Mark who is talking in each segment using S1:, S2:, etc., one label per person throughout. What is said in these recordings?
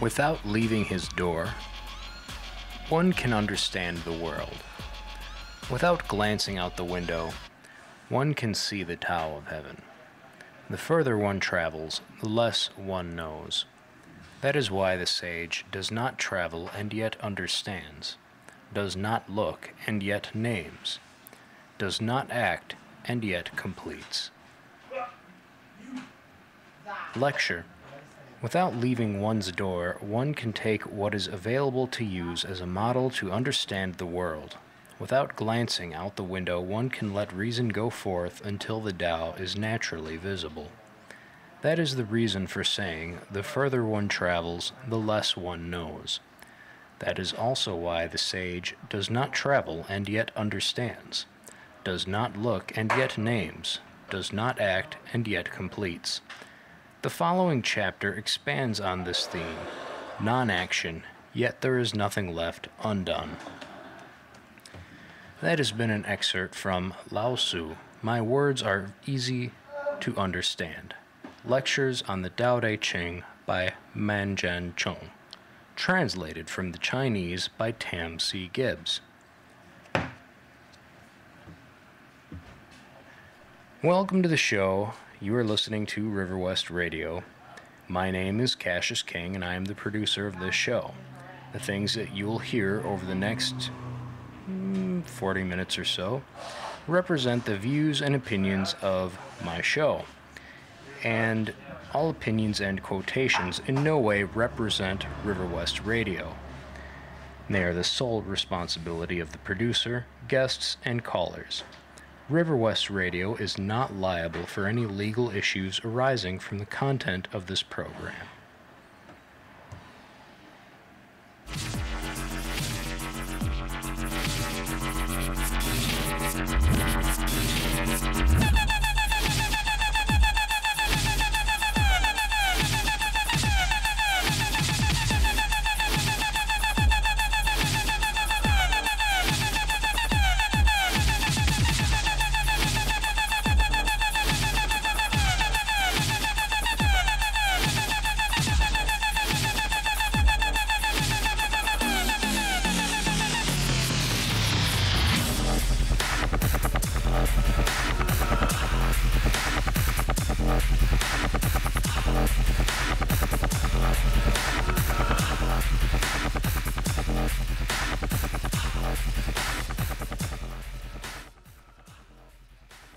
S1: Without leaving his door, one can understand the world. Without glancing out the window, one can see the Tao of Heaven. The further one travels, the less one knows. That is why the sage does not travel and yet understands, does not look and yet names, does not act and yet completes. Lecture. Without leaving one's door, one can take what is available to use as a model to understand the world. Without glancing out the window, one can let reason go forth until the Tao is naturally visible. That is the reason for saying, the further one travels, the less one knows. That is also why the sage does not travel and yet understands, does not look and yet names, does not act and yet completes. The following chapter expands on this theme, non-action, yet there is nothing left undone. That has been an excerpt from Lao Tzu, My Words Are Easy to Understand. Lectures on the Tao Te Ching by Manjian Chung. Translated from the Chinese by Tam C. Gibbs. Welcome to the show. You are listening to River West Radio. My name is Cassius King, and I am the producer of this show. The things that you will hear over the next 40 minutes or so represent the views and opinions of my show. And all opinions and quotations in no way represent River West Radio. They are the sole responsibility of the producer, guests, and callers. River West Radio is not liable for any legal issues arising from the content of this program.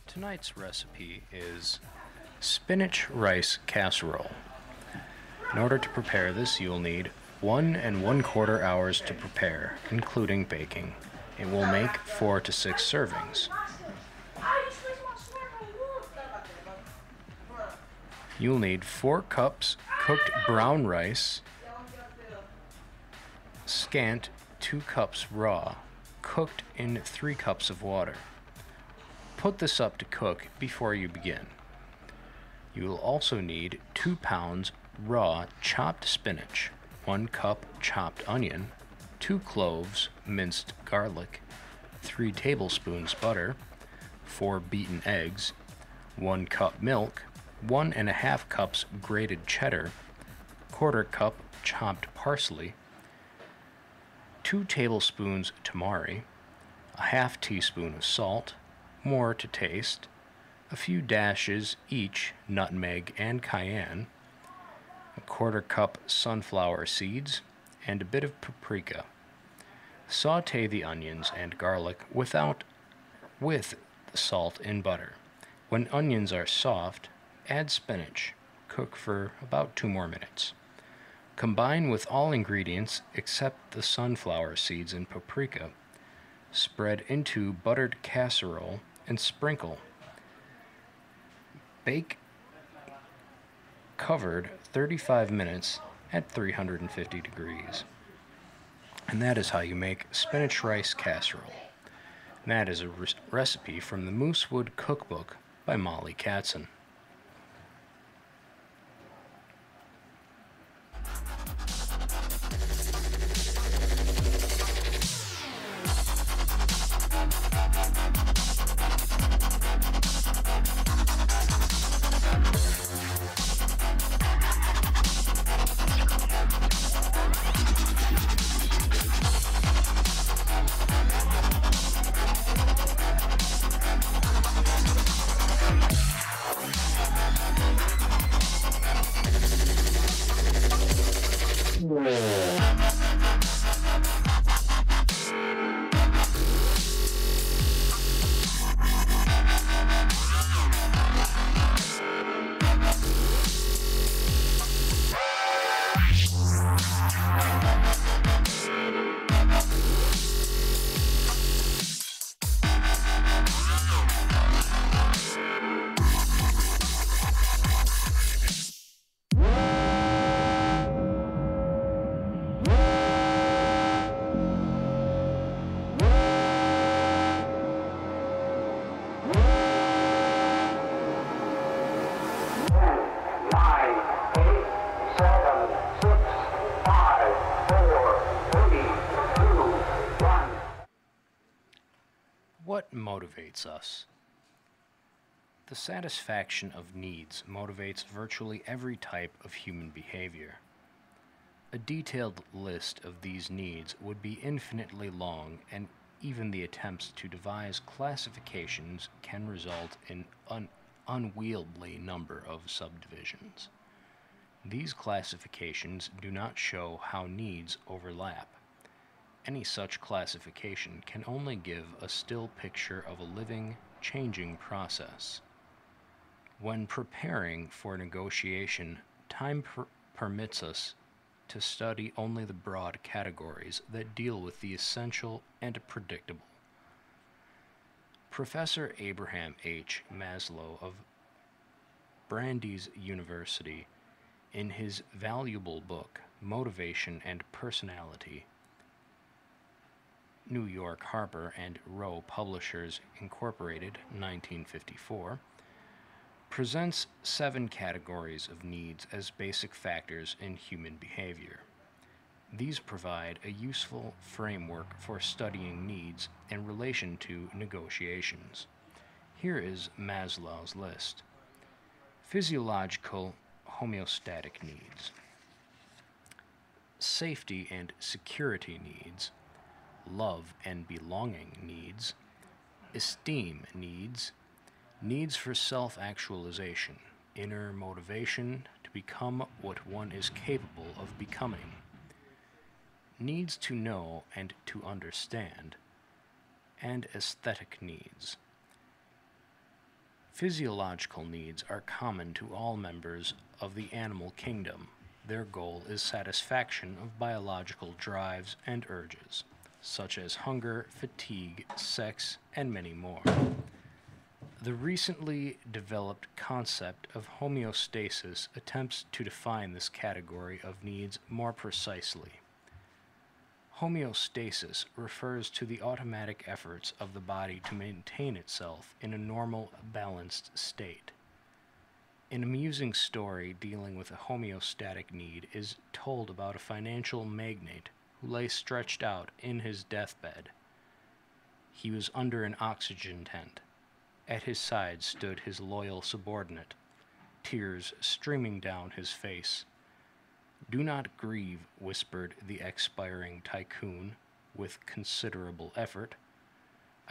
S1: Tonight's recipe is spinach rice casserole. In order to prepare this, you'll need 1 1/4 hours to prepare, including baking. It will make 4 to 6 servings. You'll need 4 cups cooked brown rice, scant 2 cups raw, cooked in 3 cups of water. Put this up to cook before you begin. You will also need 2 pounds raw chopped spinach, 1 cup chopped onion, 2 cloves minced garlic, 3 tablespoons butter, 4 beaten eggs, 1 cup milk, 1 1/2 cups grated cheddar, 1/4 cup chopped parsley, 2 tablespoons tamari, a 1/2 teaspoon of salt, more to taste, a few dashes each nutmeg and cayenne, a 1/4 cup sunflower seeds, and a bit of paprika. Saute the onions and garlic with the salt in butter. When onions are soft, add spinach. Cook for about 2 more minutes. Combine with all ingredients except the sunflower seeds and paprika. Spread into buttered casserole and sprinkle. Bake covered 35 minutes at 350 degrees. And that is how you make spinach rice casserole. And that is a recipe from the Moosewood Cookbook by Molly Katzen. What motivates us? The satisfaction of needs motivates virtually every type of human behavior. A detailed list of these needs would be infinitely long, and even the attempts to devise classifications can result in an unwieldy number of subdivisions. These classifications do not show how needs overlap. Any such classification can only give a still picture of a living, changing process. When preparing for negotiation, time permits us to study only the broad categories that deal with the essential and predictable. Professor Abraham H. Maslow of Brandeis University, in his valuable book, Motivation and Personality, New York Harper and Row Publishers Incorporated, 1954, presents 7 categories of needs as basic factors in human behavior. These provide a useful framework for studying needs in relation to negotiations. Here is Maslow's list. Physiological homeostatic needs, safety and security needs, love and belonging needs, esteem needs, needs for self-actualization, inner motivation to become what one is capable of becoming, needs to know and to understand, and aesthetic needs. Physiological needs are common to all members of the animal kingdom. Their goal is satisfaction of biological drives and urges, such as hunger, fatigue, sex, and many more. The recently developed concept of homeostasis attempts to define this category of needs more precisely. Homeostasis refers to the automatic efforts of the body to maintain itself in a normal, balanced state. An amusing story dealing with a homeostatic need is told about a financial magnate who lay stretched out in his deathbed. He was under an oxygen tent. At his side stood his loyal subordinate, tears streaming down his face. "Do not grieve," whispered the expiring tycoon with considerable effort.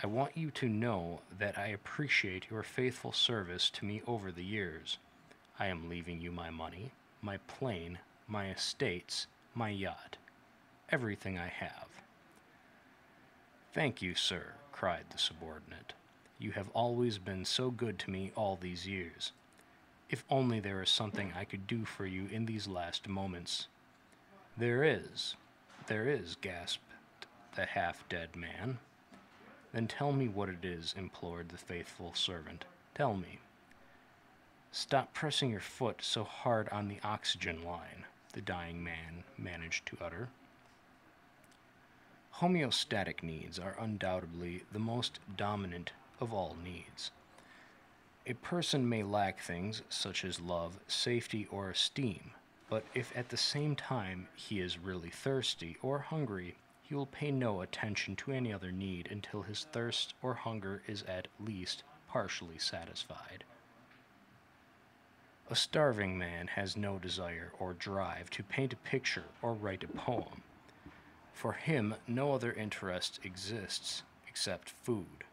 S1: "I want you to know that I appreciate your faithful service to me over the years. I am leaving you my money, my plane, my estates, my yacht, everything I have." "Thank you, sir," cried the subordinate. "You have always been so good to me all these years. If only there is something I could do for you in these last moments." There is, gasped the half-dead man. "Then tell me what it is," implored the faithful servant. "Tell me." "Stop pressing your foot so hard on the oxygen line," the dying man managed to utter. Homeostatic needs are undoubtedly the most dominant of all needs. A person may lack things such as love, safety, or esteem, but if at the same time he is really thirsty or hungry, he will pay no attention to any other need until his thirst or hunger is at least partially satisfied. A starving man has no desire or drive to paint a picture or write a poem. For him, no other interest exists except food.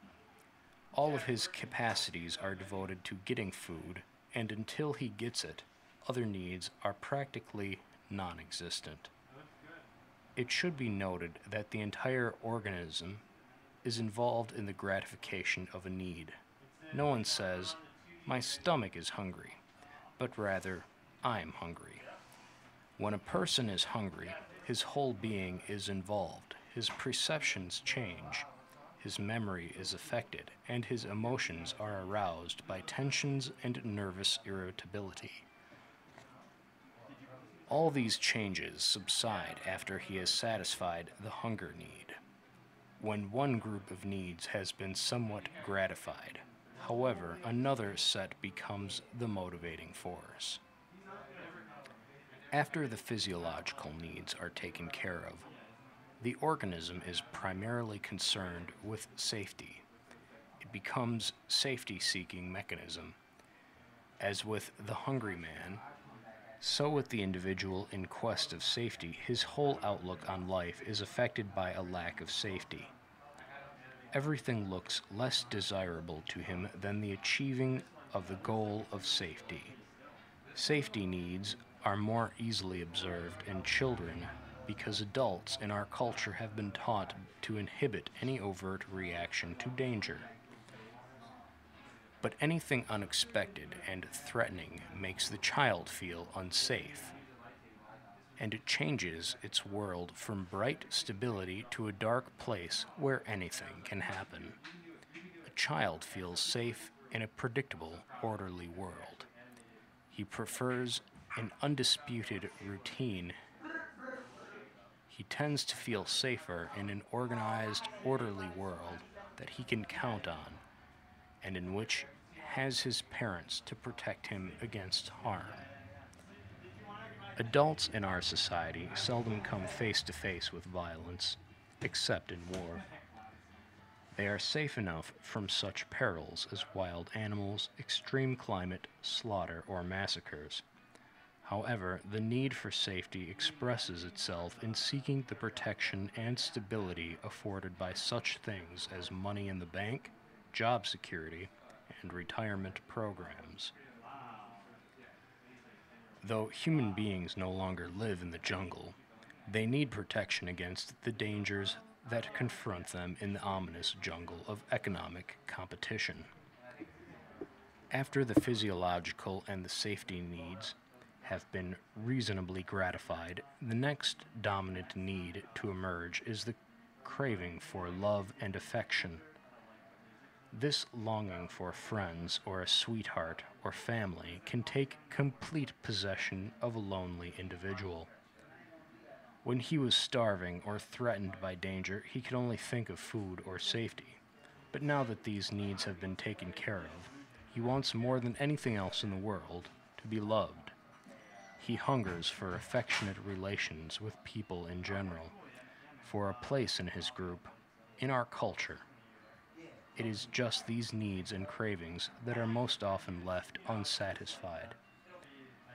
S1: All of his capacities are devoted to getting food, and until he gets it, other needs are practically non-existent. It should be noted that the entire organism is involved in the gratification of a need. No one says, "My stomach is hungry," but rather, "I'm hungry." When a person is hungry, his whole being is involved, his perceptions change, his memory is affected, and his emotions are aroused by tensions and nervous irritability. All these changes subside after he has satisfied the hunger need. When one group of needs has been somewhat gratified, however, another set becomes the motivating force. After the physiological needs are taken care of, the organism is primarily concerned with safety. becomes safety-seeking mechanism. As with the hungry man, so with the individual in quest of safety, his whole outlook on life is affected by a lack of safety. Everything looks less desirable to him than the achieving of the goal of safety. Safety needs are more easily observed in children because adults in our culture have been taught to inhibit any overt reaction to danger. But anything unexpected and threatening makes the child feel unsafe, and it changes its world from bright stability to a dark place where anything can happen. A child feels safe in a predictable, orderly world. He prefers an undisputed routine. He tends to feel safer in an organized, orderly world that he can count on, and in which has his parents to protect him against harm. Adults in our society seldom come face to face with violence, except in war. They are safe enough from such perils as wild animals, extreme climate, slaughter, or massacres. However, the need for safety expresses itself in seeking the protection and stability afforded by such things as money in the bank, job security, and retirement programs. Though human beings no longer live in the jungle, they need protection against the dangers that confront them in the ominous jungle of economic competition. After the physiological and the safety needs have been reasonably gratified, the next dominant need to emerge is the craving for love and affection. This longing for friends or a sweetheart or family can take complete possession of a lonely individual. When he was starving or threatened by danger, he could only think of food or safety. But now that these needs have been taken care of, he wants more than anything else in the world to be loved. He hungers for affectionate relations with people in general, for a place in his group, in our culture. It is just these needs and cravings that are most often left unsatisfied.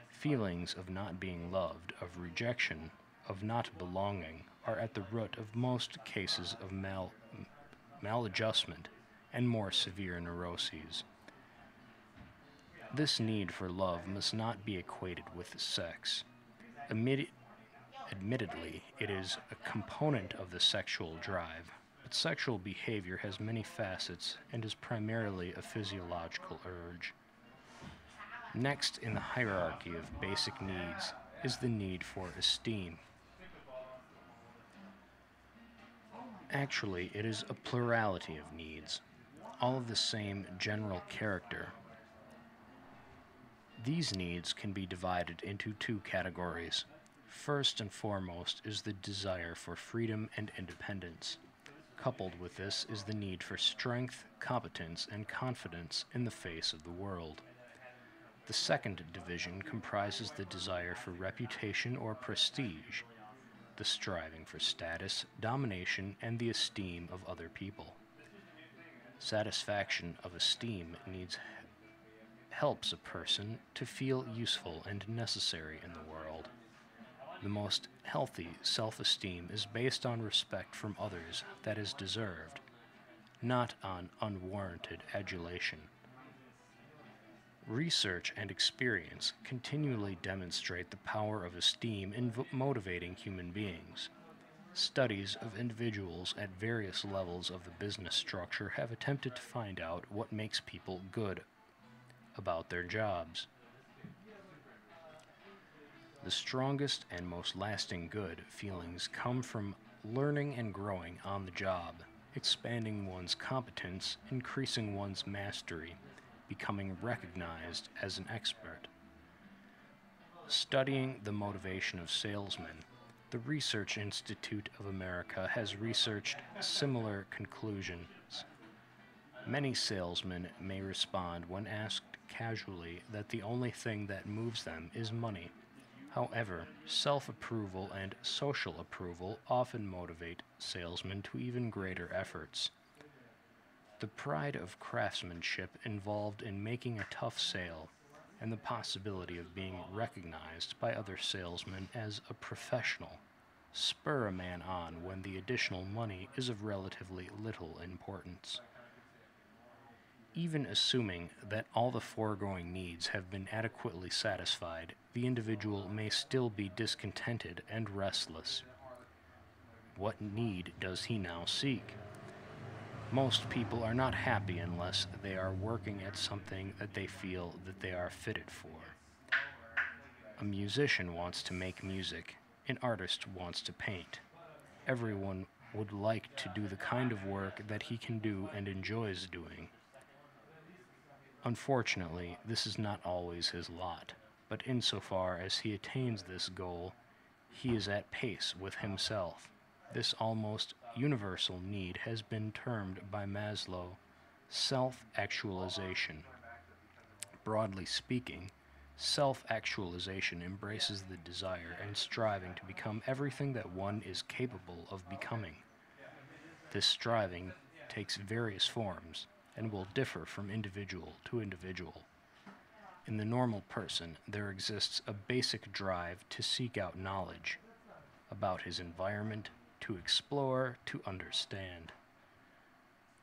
S1: Feelings of not being loved, of rejection, of not belonging are at the root of most cases of maladjustment and more severe neuroses. This need for love must not be equated with sex. Admittedly, it is a component of the sexual drive, but sexual behavior has many facets and is primarily a physiological urge. Next in the hierarchy of basic needs is the need for esteem. Actually, it is a plurality of needs, all of the same general character. These needs can be divided into two categories. First and foremost is the desire for freedom and independence. Coupled with this is the need for strength, competence, and confidence in the face of the world. The second division comprises the desire for reputation or prestige, the striving for status, domination, and the esteem of other people. Satisfaction of esteem needs helps a person to feel useful and necessary in the world. The most healthy self-esteem is based on respect from others that is deserved, not on unwarranted adulation. Research and experience continually demonstrate the power of esteem in motivating human beings. Studies of individuals at various levels of the business structure have attempted to find out what makes people good about their jobs. The strongest and most lasting good feelings come from learning and growing on the job, expanding one's competence, increasing one's mastery, becoming recognized as an expert. Studying the motivation of salesmen, the Research Institute of America has researched similar conclusions. Many salesmen may respond when asked casually that the only thing that moves them is money. However, self-approval and social approval often motivate salesmen to even greater efforts. The pride of craftsmanship involved in making a tough sale, and the possibility of being recognized by other salesmen as a professional, spur a man on when the additional money is of relatively little importance. Even assuming that all the foregoing needs have been adequately satisfied, the individual may still be discontented and restless. What need does he now seek? Most people are not happy unless they are working at something that they feel that they are fitted for. A musician wants to make music, an artist wants to paint. Everyone would like to do the kind of work that he can do and enjoys doing. Unfortunately, this is not always his lot, but insofar as he attains this goal, he is at pace with himself. This almost universal need has been termed by Maslow self-actualization. Broadly speaking, self-actualization embraces the desire and striving to become everything that one is capable of becoming. This striving takes various forms and will differ from individual to individual. In the normal person, there exists a basic drive to seek out knowledge about his environment, to explore, to understand.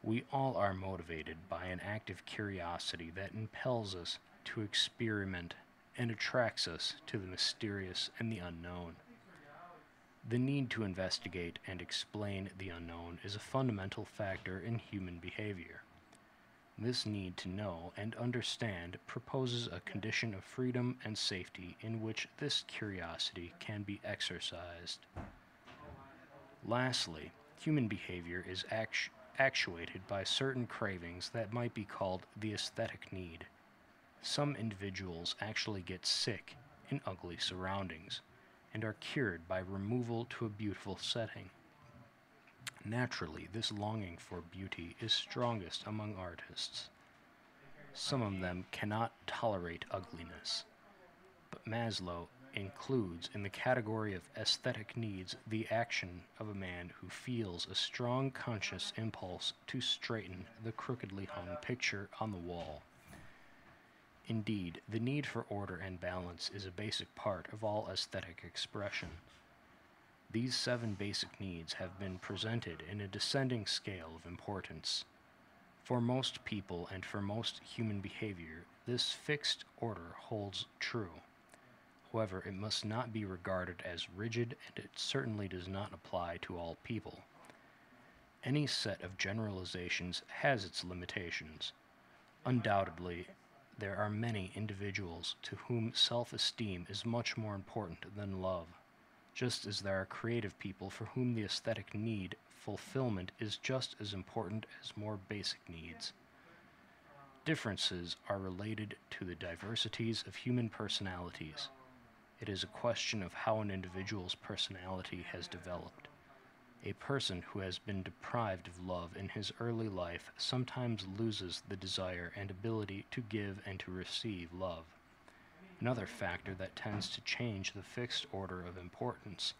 S1: We all are motivated by an active curiosity that impels us to experiment and attracts us to the mysterious and the unknown. The need to investigate and explain the unknown is a fundamental factor in human behavior. This need to know and understand proposes a condition of freedom and safety in which this curiosity can be exercised. Lastly, human behavior is actuated by certain cravings that might be called the aesthetic need. Some individuals actually get sick in ugly surroundings and are cured by removal to a beautiful setting. Naturally, this longing for beauty is strongest among artists. Some of them cannot tolerate ugliness, but Maslow includes in the category of aesthetic needs the action of a man who feels a strong conscious impulse to straighten the crookedly hung picture on the wall. Indeed, the need for order and balance is a basic part of all aesthetic expression. These 7 basic needs have been presented in a descending scale of importance. For most people and for most human behavior, this fixed order holds true. However, it must not be regarded as rigid, and it certainly does not apply to all people. Any set of generalizations has its limitations. Undoubtedly, there are many individuals to whom self-esteem is much more important than love, just as there are creative people for whom the aesthetic need fulfillment is just as important as more basic needs. Differences are related to the diversities of human personalities. It is a question of how an individual's personality has developed. A person who has been deprived of love in his early life sometimes loses the desire and ability to give and to receive love. Another factor that tends to change the fixed order of importance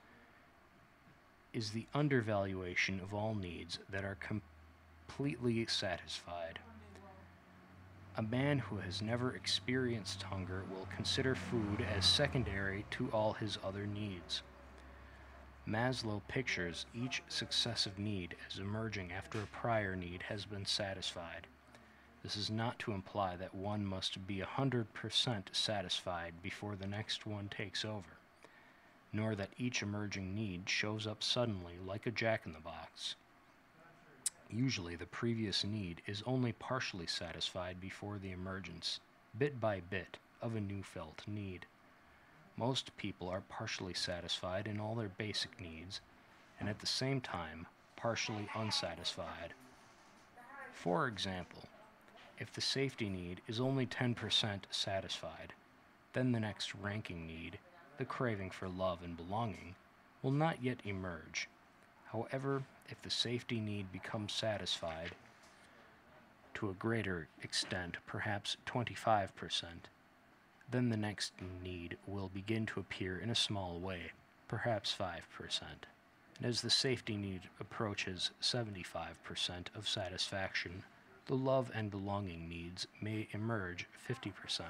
S1: is the undervaluation of all needs that are completely satisfied. A man who has never experienced hunger will consider food as secondary to all his other needs. Maslow pictures each successive need as emerging after a prior need has been satisfied. This is not to imply that one must be 100% satisfied before the next one takes over, nor that each emerging need shows up suddenly like a jack-in-the-box. Usually the previous need is only partially satisfied before the emergence, bit by bit, of a new felt need. Most people are partially satisfied in all their basic needs, and at the same time, partially unsatisfied. For example, if the safety need is only 10% satisfied, then the next ranking need, the craving for love and belonging, will not yet emerge. However, if the safety need becomes satisfied to a greater extent, perhaps 25%, then the next need will begin to appear in a small way, perhaps 5%. And as the safety need approaches 75% of satisfaction, the love and belonging needs may emerge 50%.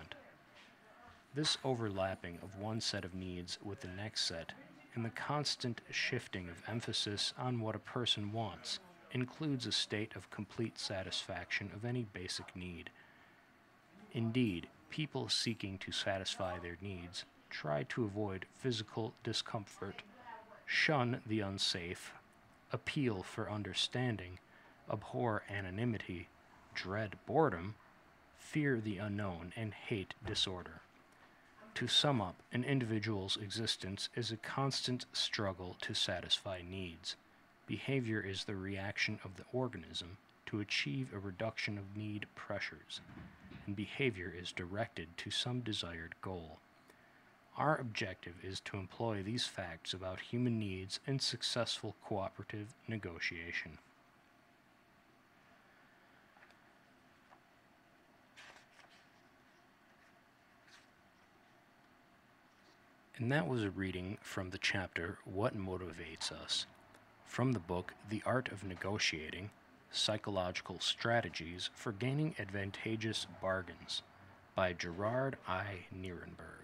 S1: This overlapping of one set of needs with the next set, and the constant shifting of emphasis on what a person wants, includes a state of complete satisfaction of any basic need. Indeed, people seeking to satisfy their needs try to avoid physical discomfort, shun the unsafe, appeal for understanding, abhor anonymity, dread boredom, fear the unknown, and hate disorder. To sum up, an individual's existence is a constant struggle to satisfy needs. Behavior is the reaction of the organism to achieve a reduction of need pressures, and behavior is directed to some desired goal. Our objective is to employ these facts about human needs in successful cooperative negotiation. And that was a reading from the chapter What Motivates Us, from the book The Art of Negotiating, Psychological Strategies for Gaining Advantageous Bargains by Gerard I. Nierenberg.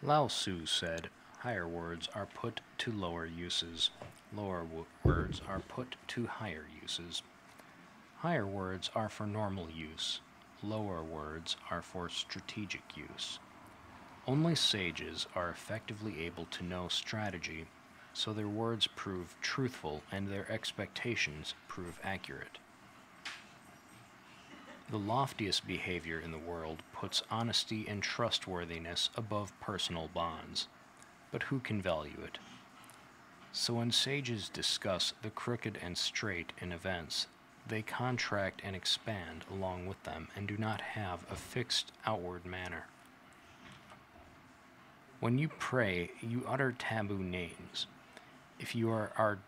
S1: Lao Tzu said, higher words are put to lower uses, lower words are put to higher uses. Higher words are for normal use, lower words are for strategic use. Only sages are effectively able to know strategy, so their words prove truthful and their expectations prove accurate. The loftiest behavior in the world puts honesty and trustworthiness above personal bonds, but who can value it? So when sages discuss the crooked and straight in events, they contract and expand along with them and do not have a fixed outward manner. When you pray, you utter taboo names. If you are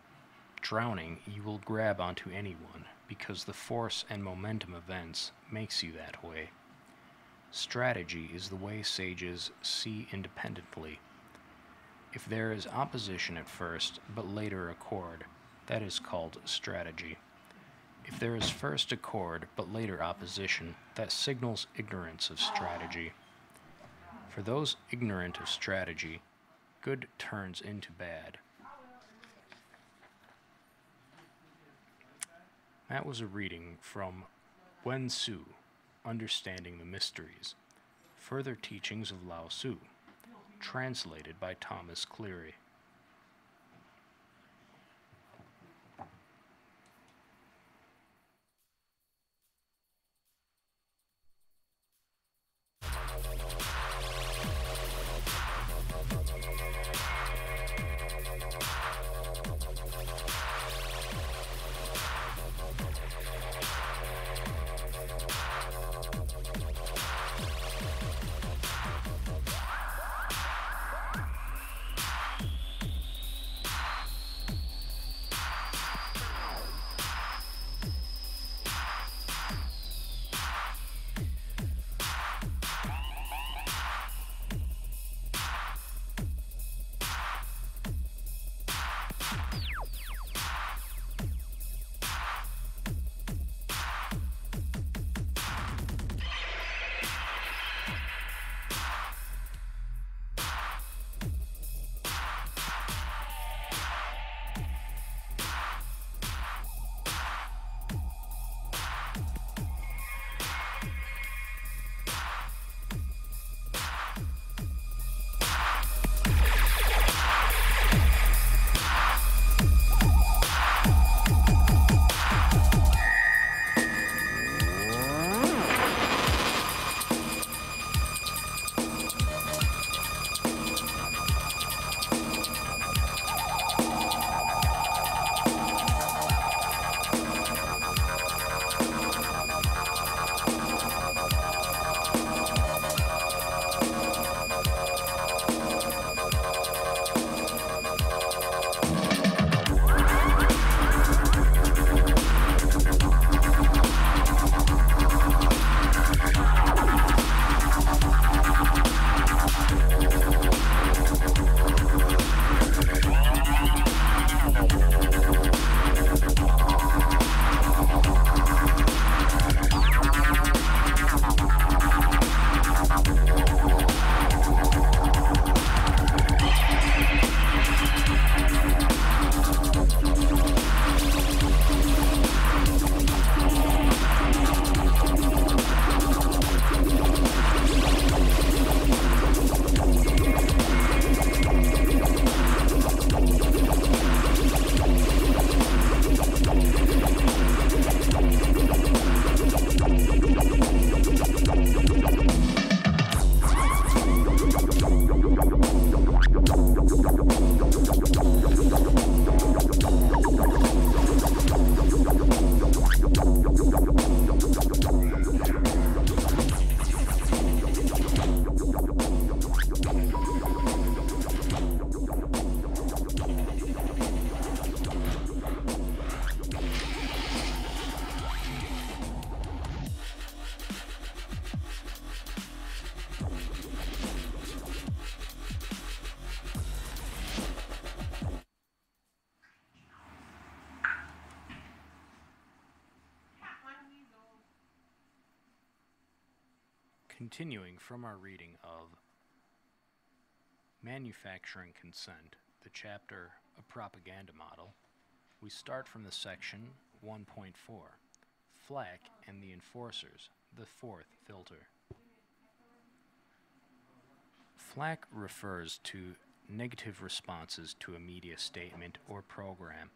S1: drowning, you will grab onto anyone, because the force and momentum of events makes you that way. Strategy is the way sages see independently. If there is opposition at first, but later accord, that is called strategy. If there is first accord, but later opposition, that signals ignorance of strategy. For those ignorant of strategy, good turns into bad. That was a reading from Wen Tzu, Understanding the Mysteries, Further Teachings of Lao Tzu, translated by Thomas Cleary. Continuing from our reading of Manufacturing Consent, the chapter A Propaganda Model, we start from the section 1.4, Flack and the Enforcers, the fourth filter. Flack refers to negative responses to a media statement or program.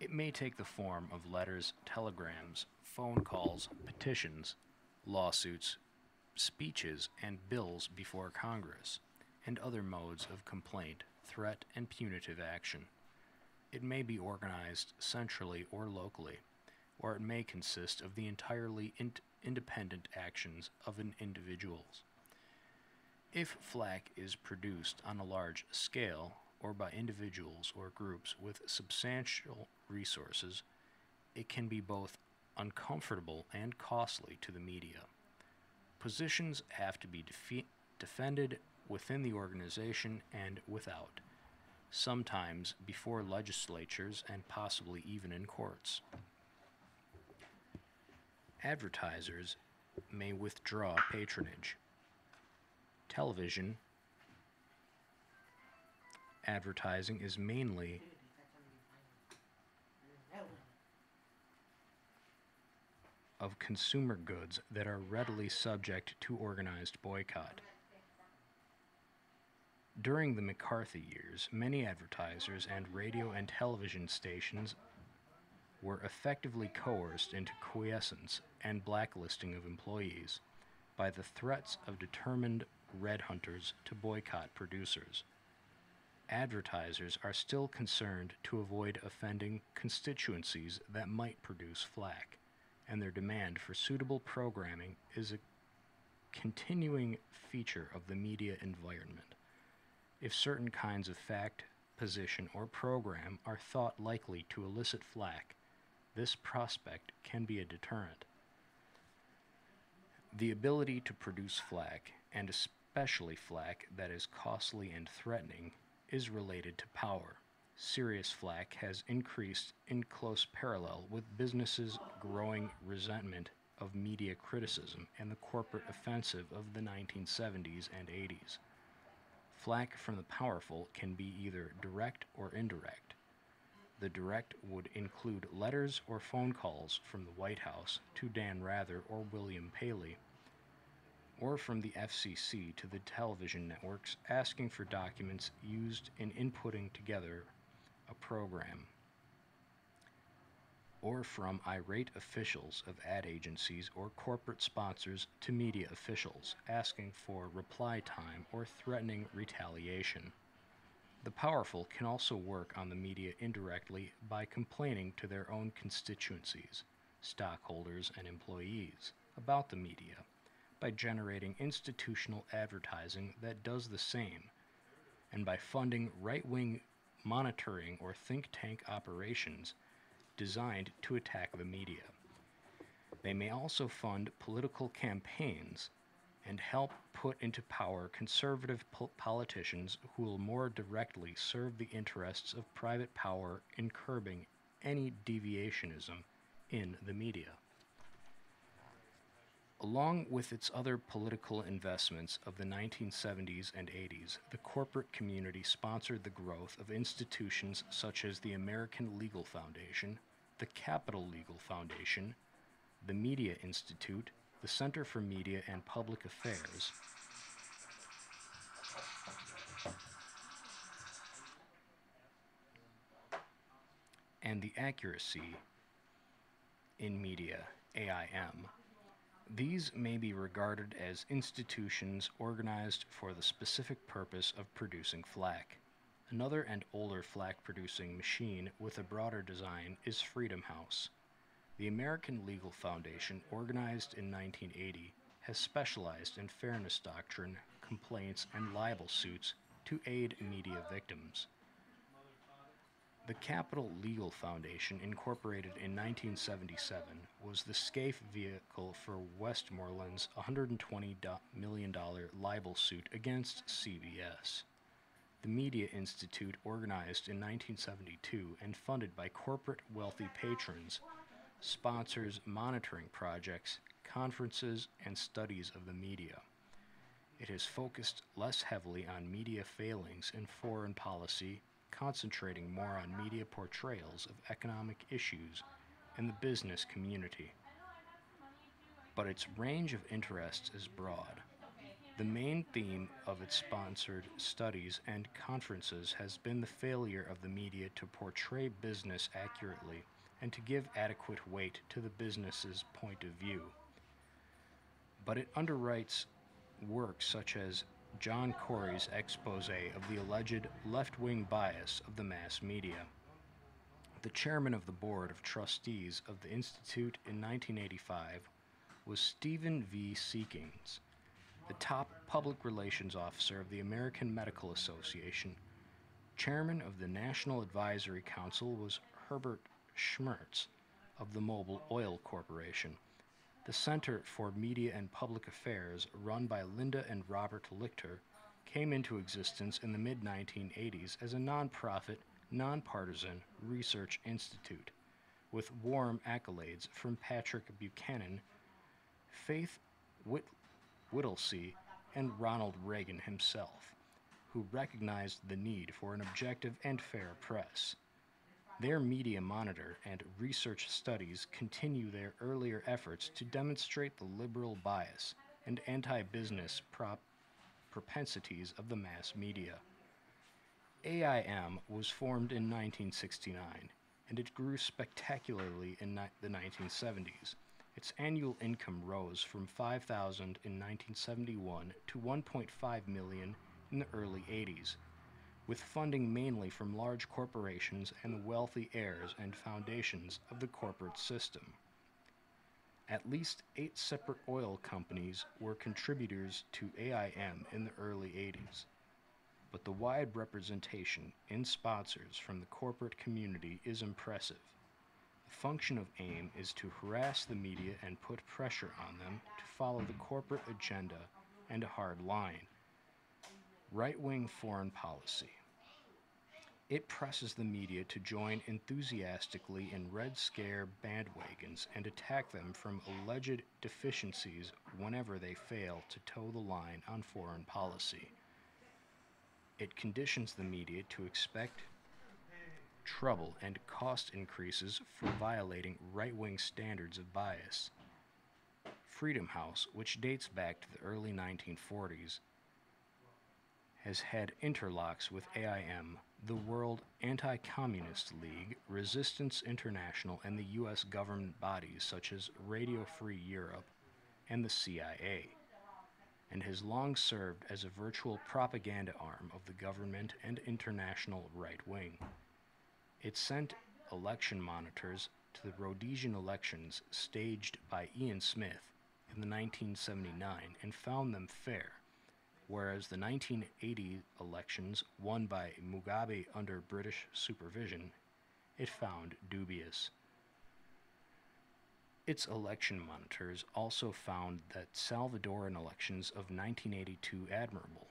S1: It may take the form of letters, telegrams, phone calls, petitions, lawsuits, speeches, and bills before Congress, and other modes of complaint, threat, and punitive action. It may be organized centrally or locally, or it may consist of the entirely independent actions of an individuals. If flack is produced on a large scale, or by individuals or groups with substantial resources, it can be both uncomfortable and costly to the media. Positions have to be defended within the organization and without, sometimes before legislatures and possibly even in courts. Advertisers may withdraw patronage. Television advertising is mainly of consumer goods that are readily subject to organized boycott. During the McCarthy years, many advertisers and radio and television stations were effectively coerced into quiescence and blacklisting of employees by the threats of determined red hunters to boycott producers. Advertisers are still concerned to avoid offending constituencies that might produce flack, and their demand for suitable programming is a continuing feature of the media environment. If certain kinds of fact, position, or program are thought likely to elicit flack, this prospect can be a deterrent. The ability to produce flack, and especially flack that is costly and threatening, is related to power. Serious flack has increased in close parallel with businesses' growing resentment of media criticism and the corporate offensive of the 1970s and 80s. Flack from the powerful can be either direct or indirect. The direct would include letters or phone calls from the White House to Dan Rather or William Paley, or from the FCC to the television networks asking for documents used in inputting together a program, or from irate officials of ad agencies or corporate sponsors to media officials asking for reply time or threatening retaliation. The powerful can also work on the media indirectly by complaining to their own constituencies, stockholders, and employees about the media, by generating institutional advertising that does the same, and by funding right-wing monitoring or think tank operations designed to attack the media. They may also fund political campaigns and help put into power conservative politicians who will more directly serve the interests of private power in curbing any deviationism in the media. Along with its other political investments of the 1970s and 80s, the corporate community sponsored the growth of institutions such as the American Legal Foundation, the Capital Legal Foundation, the Media Institute, the Center for Media and Public Affairs, and the Accuracy in Media, AIM. These may be regarded as institutions organized for the specific purpose of producing flack. Another and older flack-producing machine with a broader design is Freedom House. The American Legal Foundation, organized in 1980, has specialized in fairness doctrine, complaints, and libel suits to aid media victims. The Capital Legal Foundation, incorporated in 1977, was the SCAFE vehicle for Westmoreland's $120 million libel suit against CBS. The Media Institute, organized in 1972 and funded by corporate wealthy patrons, sponsors monitoring projects, conferences, and studies of the media. It has focused less heavily on media failings in foreign policy, concentrating more on media portrayals of economic issues in the business community. But its range of interests is broad. The main theme of its sponsored studies and conferences has been the failure of the media to portray business accurately and to give adequate weight to the business's point of view. But it underwrites works such as John Corey's expose of the alleged left-wing bias of the mass media. The chairman of the board of trustees of the Institute in 1985 was Stephen V. Seekins. The top public relations officer of the American Medical Association. Chairman of the National Advisory Council was Herbert Schmertz of the Mobil Oil Corporation. The Center for Media and Public Affairs, run by Linda and Robert Lichter, came into existence in the mid-1980s as a nonprofit, nonpartisan research institute, with warm accolades from Patrick Buchanan, Faith Whittlesey, and Ronald Reagan himself, who recognized the need for an objective and fair press. Their media monitor and research studies continue their earlier efforts to demonstrate the liberal bias and anti-business propensities of the mass media. AIM was formed in 1969, and it grew spectacularly in the 1970s. Its annual income rose from $5,000 in 1971 to $1.5 million in the early 80s, with funding mainly from large corporations and the wealthy heirs and foundations of the corporate system. At least 8 separate oil companies were contributors to AIM in the early 80s, but the wide representation in sponsors from the corporate community is impressive. The function of AIM is to harass the media and put pressure on them to follow the corporate agenda and a hard line. Right-wing foreign policy. It presses the media to join enthusiastically in Red Scare bandwagons and attack them from alleged deficiencies whenever they fail to toe the line on foreign policy. It conditions the media to expect trouble and cost increases for violating right-wing standards of bias. Freedom House, which dates back to the early 1940s, has had interlocks with AIM, the World Anti-Communist League, Resistance International, and the U.S. government bodies such as Radio Free Europe and the CIA, and has long served as a virtual propaganda arm of the government and international right wing. It sent election monitors to the Rhodesian elections staged by Ian Smith in the 1979 and found them fair, whereas the 1980 elections won by Mugabe under British supervision it found dubious. Its election monitors also found that Salvadoran elections of 1982 admirable.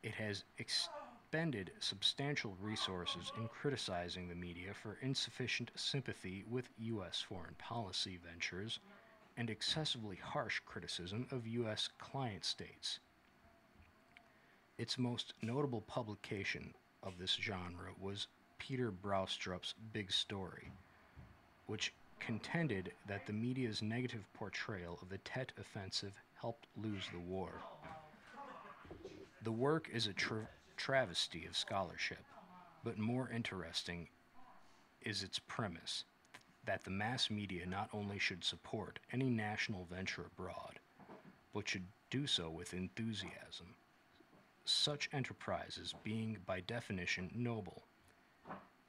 S1: It has expended substantial resources in criticizing the media for insufficient sympathy with U.S. foreign policy ventures and excessively harsh criticism of U.S. client states. Its most notable publication of this genre was Peter Braustrup's Big Story, which contended that the media's negative portrayal of the Tet Offensive helped lose the war. The work is a travesty of scholarship, but more interesting is its premise that the mass media not only should support any national venture abroad, but should do so with enthusiasm, such enterprises being by definition noble.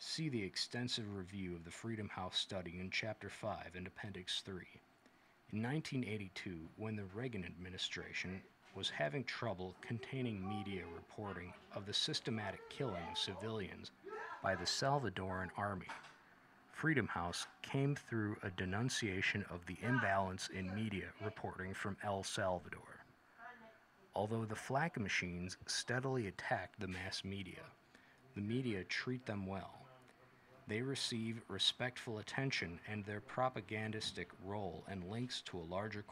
S1: See the extensive review of the Freedom House study in Chapter 5 and Appendix 3. In 1982, when the Reagan administration was having trouble containing media reporting of the systematic killing of civilians by the Salvadoran army, Freedom House came through a denunciation of the imbalance in media reporting from El Salvador. Although the flak machines steadily attack the mass media, the media treat them well. They receive respectful attention, and their propagandistic role and links to a larger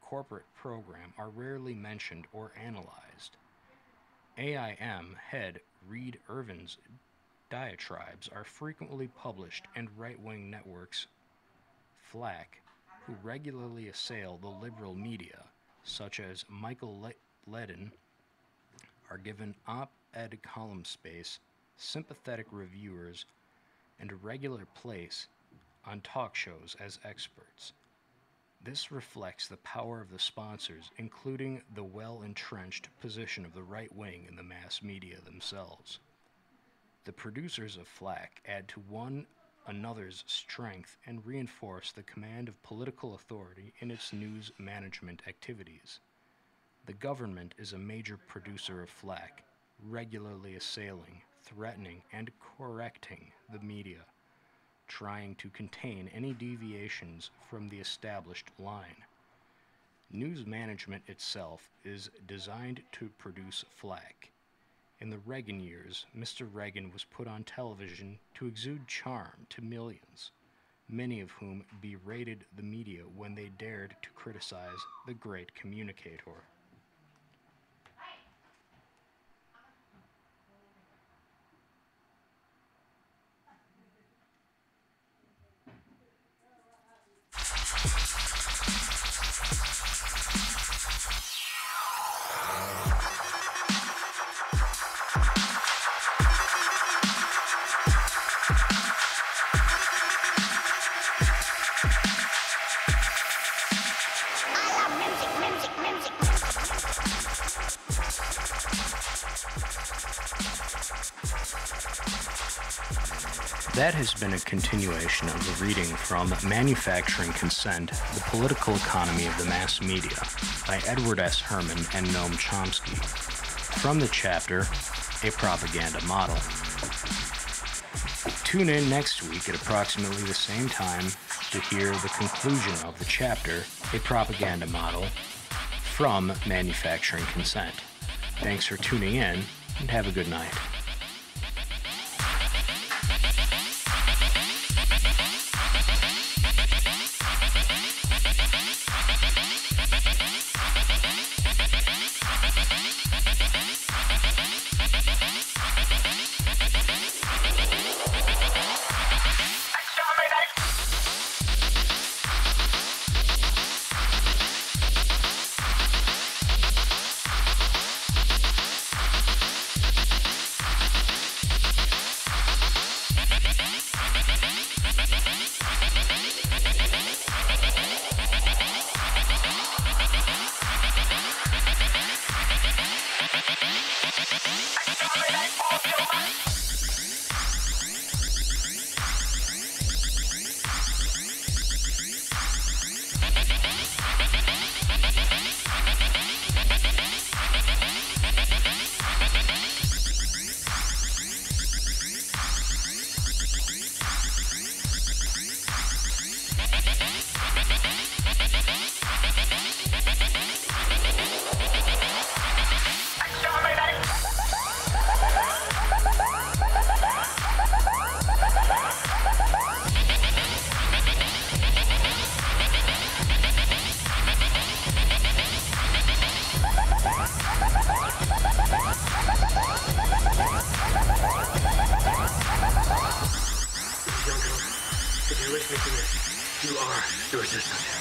S1: corporate program are rarely mentioned or analyzed. AIM head Reed Irvin's diatribes are frequently published, and right-wing networks, FLAC, who regularly assail the liberal media, such as Michael Ledin, are given op-ed column space, sympathetic reviewers, and a regular place on talk shows as experts. This reflects the power of the sponsors, including the well-entrenched position of the right wing in the mass media themselves. The producers of FLAC add to one another's strength and reinforce the command of political authority in its news management activities. The government is a major producer of FLAC, regularly assailing, threatening, and correcting the media, trying to contain any deviations from the established line. News management itself is designed to produce FLAC. In the Reagan years, Mr. Reagan was put on television to exude charm to millions, many of whom berated the media when they dared to criticize the great communicator. That has been a continuation of the reading from Manufacturing Consent, The Political Economy of the Mass Media by Edward S. Herman and Noam Chomsky, from the chapter, A Propaganda Model. Tune in next week at approximately the same time to hear the conclusion of the chapter, A Propaganda Model, from Manufacturing Consent. Thanks for tuning in, and have a good night.
S2: If you're listening to this, you are the resistance.